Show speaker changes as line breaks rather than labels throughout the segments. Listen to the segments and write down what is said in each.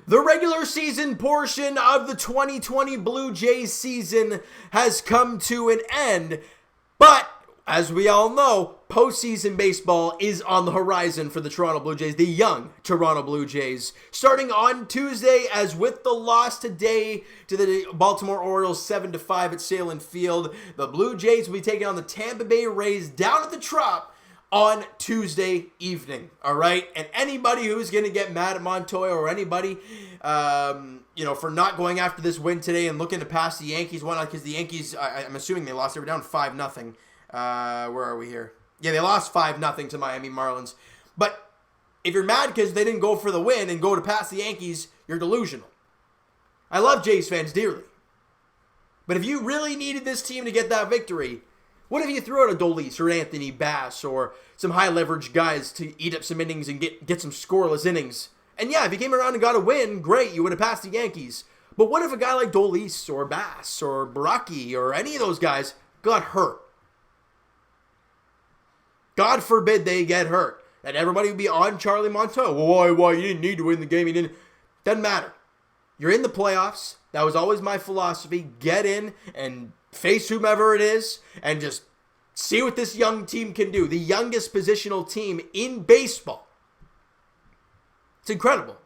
The regular season portion of the 2020 Blue Jays season has come to an end, but as we all know, postseason baseball is on the horizon for the Toronto Blue Jays, the young Toronto Blue Jays. Starting on Tuesday, as with the loss today to the Baltimore Orioles 7-5 at Salem Field, the Blue Jays will be taking on the Tampa Bay Rays down at the Trop on Tuesday evening, all right? And anybody who's going to get mad at Montoya or anybody, for not going after this win today and looking to pass the Yankees, why not? Because the Yankees, I'm assuming they lost. They were down 5-0. Where are we here? Yeah, they lost 5-0 to Miami Marlins. But if you're mad because they didn't go for the win and go to pass the Yankees, you're delusional. I love Jays fans dearly. But if you really needed this team to get that victory, what if you threw out a Dolis or Anthony Bass or some high-leverage guys to eat up some innings and get some scoreless innings? And yeah, if you came around and got a win, great, you would have passed the Yankees. But what if a guy like Dolis or Bass or Baraki or any of those guys got hurt? God forbid they get hurt. And everybody would be on Charlie Montoya. Well, why? You didn't need to win the game. You didn't. Doesn't matter. You're in the playoffs. That was always my philosophy. Get in and face whomever it is and just see what this young team can do. The youngest positional team in baseball. It's incredible.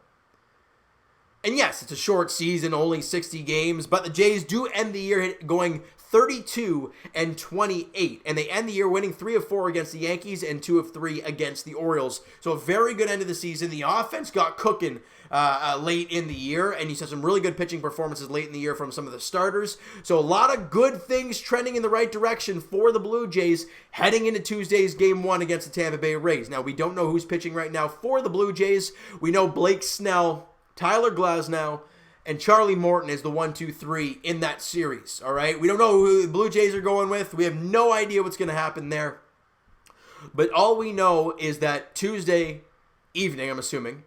And yes, it's a short season, only 60 games, but the Jays do end the year going 32-28, and they end the year winning 3 of 4 against the Yankees and 2 of 3 against the Orioles. So a very good end of the season. The offense got cooking late in the year, and you saw some really good pitching performances late in the year from some of the starters. So a lot of good things trending in the right direction for the Blue Jays heading into Tuesday's Game 1 against the Tampa Bay Rays. Now, we don't know who's pitching right now for the Blue Jays. We know Blake Snell, Tyler Glasnow, and Charlie Morton is the 1-2-3 in that series, all right? We don't know who the Blue Jays are going with. We have no idea what's going to happen there. But all we know is that Tuesday evening, I'm assuming,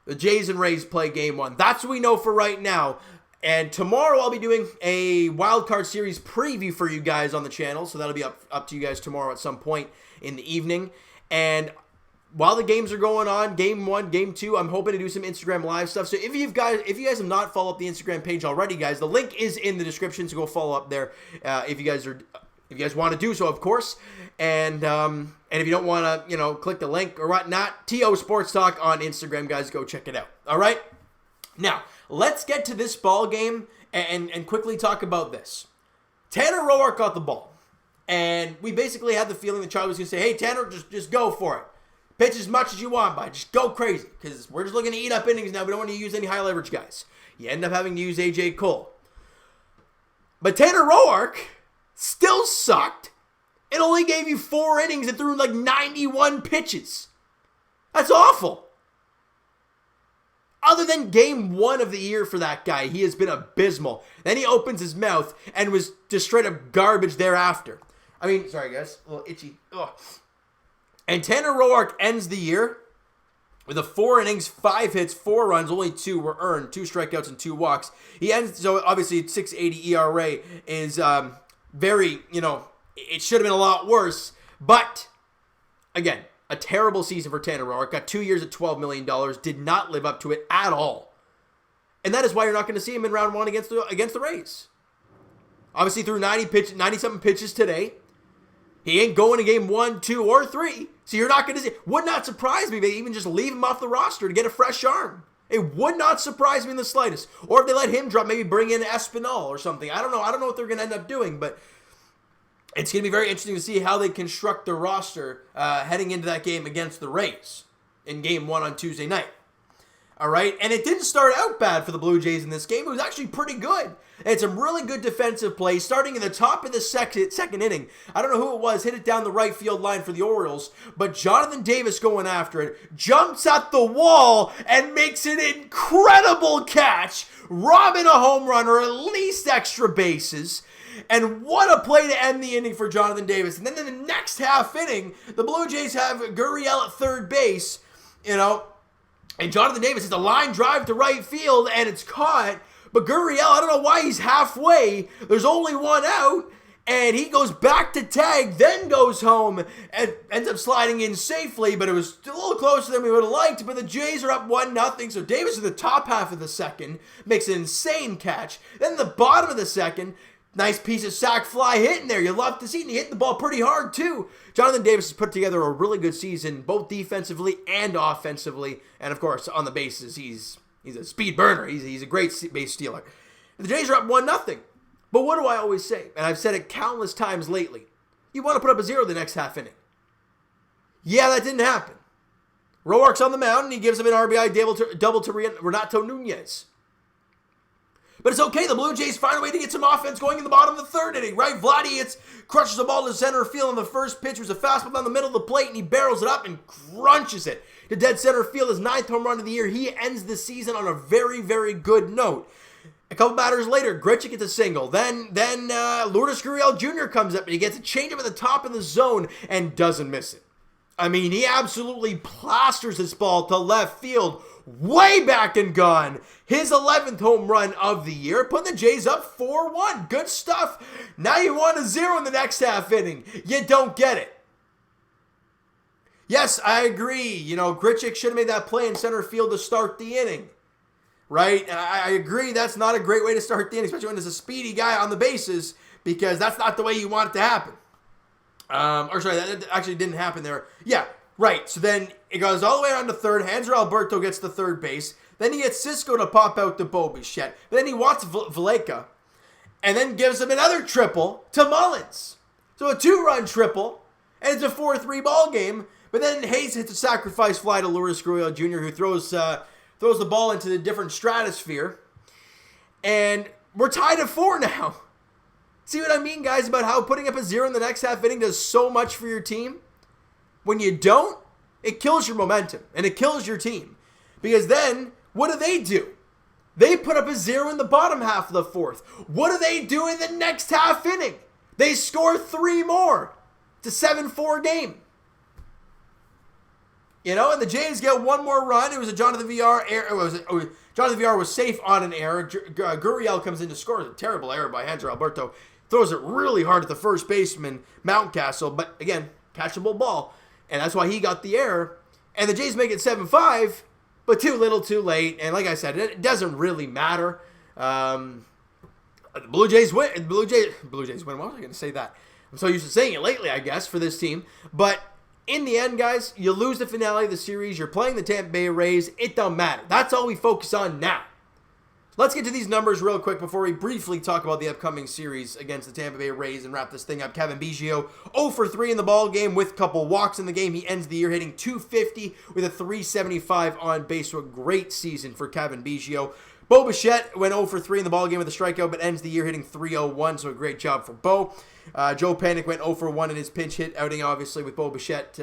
the Jays and Rays play Game 1. That's what we know for right now. And tomorrow I'll be doing a Wild Card Series preview for you guys on the channel, so that'll be up to you guys tomorrow at some point in the evening. And while the games are going on, Game 1, Game 2, I'm hoping to do some Instagram Live stuff. So if you guys have not followed up the Instagram page already, guys, the link is in the description, so go follow up there if you guys want to do so, of course. And if you don't want to, click the link or whatnot, TO Sports Talk on Instagram, guys, go check it out. All right? Now, let's get to this ball game and quickly talk about this. Tanner Roark got the ball, and we basically had the feeling that Charlie was going to say, hey, Tanner, just go for it. Pitch as much as you want, but just go crazy, because we're just looking to eat up innings now. We don't want to use any high-leverage guys. You end up having to use A.J. Cole. But Tanner Roark still sucked. It only gave you 4 innings and threw like 91 pitches. That's awful. Other than Game 1 of the year for that guy, he has been abysmal. Then he opens his mouth and was just straight up garbage thereafter. Sorry guys, a little itchy. Ugh. And Tanner Roark ends the year with a 4 innings, 5 hits, 4 runs, only 2 were earned, 2 strikeouts and 2 walks. He ends, so obviously 6.80 ERA is very, it should have been a lot worse. But, again, a terrible season for Tanner Roark. Got 2 years at $12 million, did not live up to it at all. And that is why you're not going to see him in round 1 against the Rays. Obviously threw 90-something pitches today. He ain't going to Game 1, 2, or 3. So you're not going to see. Would not surprise me if they even just leave him off the roster to get a fresh arm. It would not surprise me in the slightest. Or if they let him drop, maybe bring in Espinal or something. I don't know. I don't know what they're going to end up doing, but it's going to be very interesting to see how they construct their roster heading into that game against the Rays in Game 1 on Tuesday night. All right, and it didn't start out bad for the Blue Jays in this game. It was actually pretty good. And some really good defensive plays starting in the top of the second inning. I don't know who it was, hit it down the right field line for the Orioles, but Jonathan Davis going after it, jumps at the wall and makes an incredible catch, robbing a home run or at least extra bases. And what a play to end the inning for Jonathan Davis. And then in the next half inning, the Blue Jays have Gurriel at third base, and Jonathan Davis hits a line drive to right field, and it's caught. But Gurriel, I don't know why he's halfway. There's only one out, And he goes back to tag, then goes home and ends up sliding in safely, but it was a little closer than we would have liked. But the Jays are up 1-0, so Davis in the top half of the second makes an insane catch. Then the bottom of the second, nice piece of sac fly hitting there. You love to see it, and he hit the ball pretty hard too. Jonathan Davis has put together a really good season, both defensively and offensively. And of course, on the bases, he's a speed burner. He's a great base stealer. The Jays are up 1-0. But what do I always say? And I've said it countless times lately. You want to put up a 0 the next half inning. Yeah, that didn't happen. Roark's on the mound, and he gives him an RBI double to Renato Nunez. But it's okay. The Blue Jays find a way to get some offense going in the bottom of the third inning, right? Vladdy crushes the ball to center field on the first pitch. It was a fastball down the middle of the plate, and he barrels it up and crunches it to dead center field. His 9th home run of the year. He ends the season on a very, very good note. A couple batters later, Grichuk gets a single. Then Lourdes Gurriel Jr. comes up, and he gets a changeup at the top of the zone and doesn't miss it. I mean, he absolutely plasters this ball to left field, way back and gone. His 11th home run of the year, putting the Jays up 4-1. Good stuff. Now you want a 0 in the next half inning. You don't get it. Yes, I agree. Grichuk should have made that play in center field to start the inning. Right? I agree that's not a great way to start the inning, especially when there's a speedy guy on the bases, because that's not the way you want it to happen. That actually didn't happen there. Yeah, right. So then it goes all the way around to third. Hanser Alberto gets the third base. Then he gets Cisco to pop out to Bo Bichette. Then he wants Valleca, and then gives him another triple to Mullins. So a 2-run triple, and it's a 4-3 ball game. But then Hayes hits a sacrifice fly to Lourdes Gurriel Jr., who throws the ball into the different stratosphere. And we're tied at 4 now. See what I mean, guys, about how putting up a 0 in the next half inning does so much for your team? When you don't, it kills your momentum, and it kills your team. Because then, what do? They put up a 0 in the bottom half of the fourth. What do they do in the next half inning? They score 3 more. It's a 7-4 game. And the Jays get 1 more run. It was a Jonathan Villar error. Jonathan Villar was safe on an error. Gurriel comes in to score. A terrible error by Hanser Alberto. Throws it really hard at the first baseman, Mountcastle. But again, catchable ball. And that's why he got the error. And the Jays make it 7-5, but too little too late. And like I said, it doesn't really matter. The Blue Jays win. The Blue Jays win. Why was I going to say that? I'm so used to saying it lately, I guess, for this team. But in the end, guys, you lose the finale of the series. You're playing the Tampa Bay Rays. It don't matter. That's all we focus on now. Let's get to these numbers real quick before we briefly talk about the upcoming series against the Tampa Bay Rays and wrap this thing up. Kevin Biggio, 0 for 3 in the ball game with a couple walks in the game. He ends the year hitting .250 with a .375 on base. So a great season for Kevin Biggio. Bo Bichette went 0 for 3 in the ball game with a strikeout, but ends the year hitting .301. So a great job for Bo. Joe Panik went 0 for 1 in his pinch hit outing, obviously, with Bo Bichette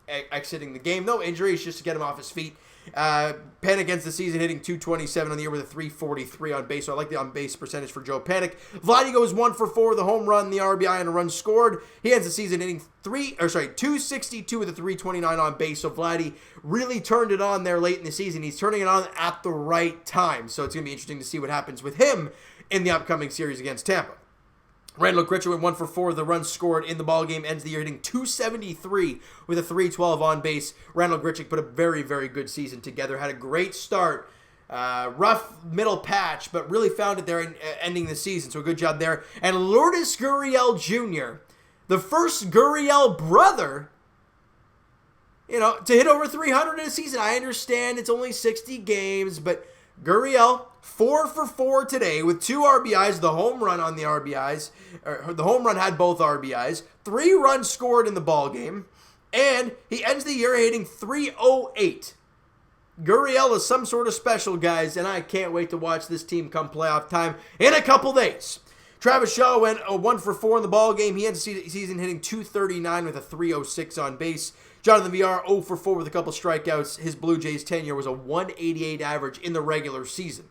exiting the game. No injuries, just to get him off his feet. Panik ends the season hitting .227 on the year with a .343 on base. So I like the on-base percentage for Joe Panik. Vladdy goes 1 for 4 with a home run, the RBI, and a run scored. He ends the season hitting .262 with a .329 on base. So Vladdy really turned it on there late in the season. He's turning it on at the right time. So it's going to be interesting to see what happens with him in the upcoming series against Tampa. Randall Grichuk went 1 for 4. The runs scored in the ballgame, ends the year hitting .273 with a .312 on base. Randall Grichuk put a very, very good season together. Had a great start. Rough middle patch, but really found it there in ending the season. So a good job there. And Lourdes Gurriel Jr., the first Gurriel brother, to hit over 300 in a season. I understand it's only 60 games, but Gurriel, 4 for 4 today with 2 RBIs, the home run on the RBIs. The home run had both RBIs. 3 runs scored in the ball game, and he ends the year hitting .308. Gurriel is some sort of special, guys, and I can't wait to watch this team come playoff time in a couple days. Travis Shaw went 1 for 4 in the ball game. He ends the season hitting .239 with a .306 on base. Jonathan Villar, 0 for 4 with a couple strikeouts. His Blue Jays tenure was a .188 average in the regular season.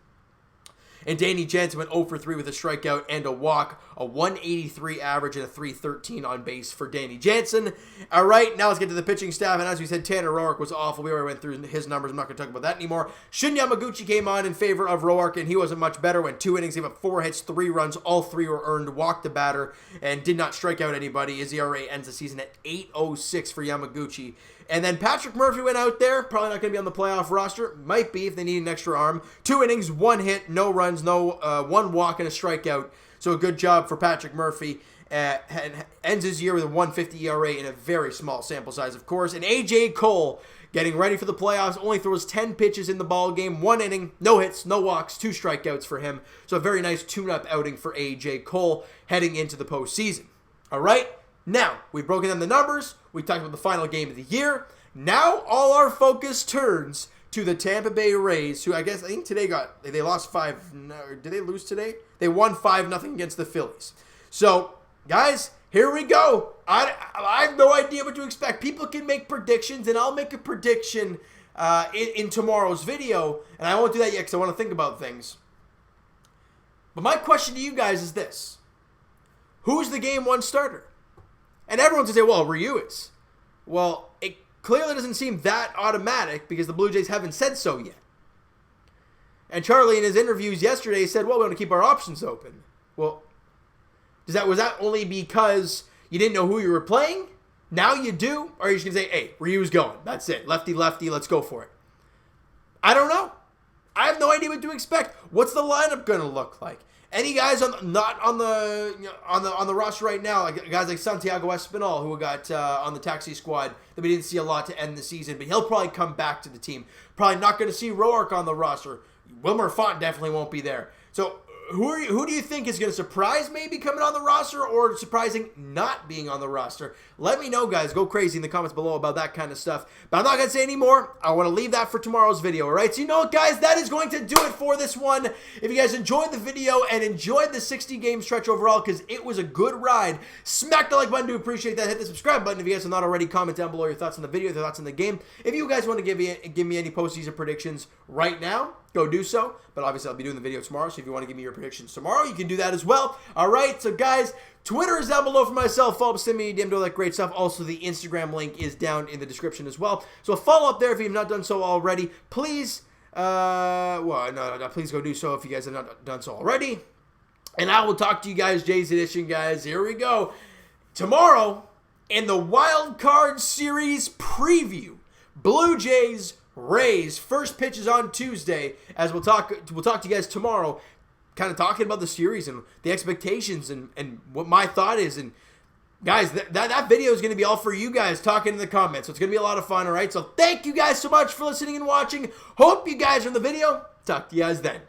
And Danny Jansen went 0 for 3 with a strikeout and a walk, a 183 average and a 313 on base for Danny Jansen. All right, now let's get to the pitching staff. And as we said, Tanner Roark was awful. We already went through his numbers. I'm not going to talk about that anymore. Shun Yamaguchi came on in favor of Roark, and he wasn't much better. Went 2 innings, gave up 4 hits, 3 runs. All 3 were earned, walked the batter, and did not strike out anybody. His ERA ends the season at 8.06 for Yamaguchi. And then Patrick Murphy went out there, probably not going to be on the playoff roster. Might be if they need an extra arm. 2 innings, 1 hit, no runs, 1 walk, and a strikeout. So a good job for Patrick Murphy. And ends his year with a 150 ERA in a very small sample size, of course. And A.J. Cole, getting ready for the playoffs, only throws 10 pitches in the ball game, 1 inning, no hits, no walks, 2 strikeouts for him. So a very nice tune-up outing for A.J. Cole heading into the postseason. All right? Now, we've broken down the numbers. We talked about the final game of the year. Now, all our focus turns to the Tampa Bay Rays, who I think today they lost 5. No, did they lose today? They won 5-0 against the Phillies. So, guys, here we go. I have no idea what to expect. People can make predictions, and I'll make a prediction in tomorrow's video. And I won't do that yet because I want to think about things. But my question to you guys is this. Who's the Game 1 starter? And everyone's going to say, well, Ryu is. Well, it clearly doesn't seem that automatic because the Blue Jays haven't said so yet. And Charlie, in his interviews yesterday, said, well, we want to keep our options open. Well, was that only because you didn't know who you were playing? Now you do? Or are you just going to say, hey, Ryu's going. That's it. Lefty, lefty, let's go for it. I don't know. I have no idea what to expect. What's the lineup going to look like? Any guys not on the roster right now, like guys like Santiago Espinal, who got on the taxi squad that we didn't see a lot to end the season, but he'll probably come back to the team. Probably not going to see Roark on the roster. Wilmer Font definitely won't be there. So who do you think is going to surprise maybe coming on the roster or surprising not being on the roster? Let me know, guys. Go crazy in the comments below about that kind of stuff. But I'm not going to say any more. I want to leave that for tomorrow's video, all right? So you know what, guys? That is going to do it for this one. If you guys enjoyed the video and enjoyed the 60-game stretch overall, because it was a good ride, smack the like button to appreciate that. Hit the subscribe button if you guys have not already. Comment down below your thoughts on the video, your thoughts on the game. If you guys want to give me any postseason predictions right now, go do so. But obviously, I'll be doing the video tomorrow, so if you want to give me your predictions tomorrow, you can do that as well. All right, so guys, Twitter is down below for myself. Follow up, send me a DM, do all that great stuff. Also, the Instagram link is down in the description as well. So follow up there if you've not done so already. Please, please go do so if you guys have not done so already. And I will talk to you guys, Jay's Edition, guys. Here we go. Tomorrow, in the Wild Card Series preview, Blue Jays, Rays. First pitch is on Tuesday, as we'll talk to you guys tomorrow, kind of talking about the series and the expectations and what my thought is. And guys, that video is going to be all for you guys talking in the comments. So it's going to be a lot of fun, all right? So thank you guys so much for listening and watching. Hope you guys are in the video. Talk to you guys then.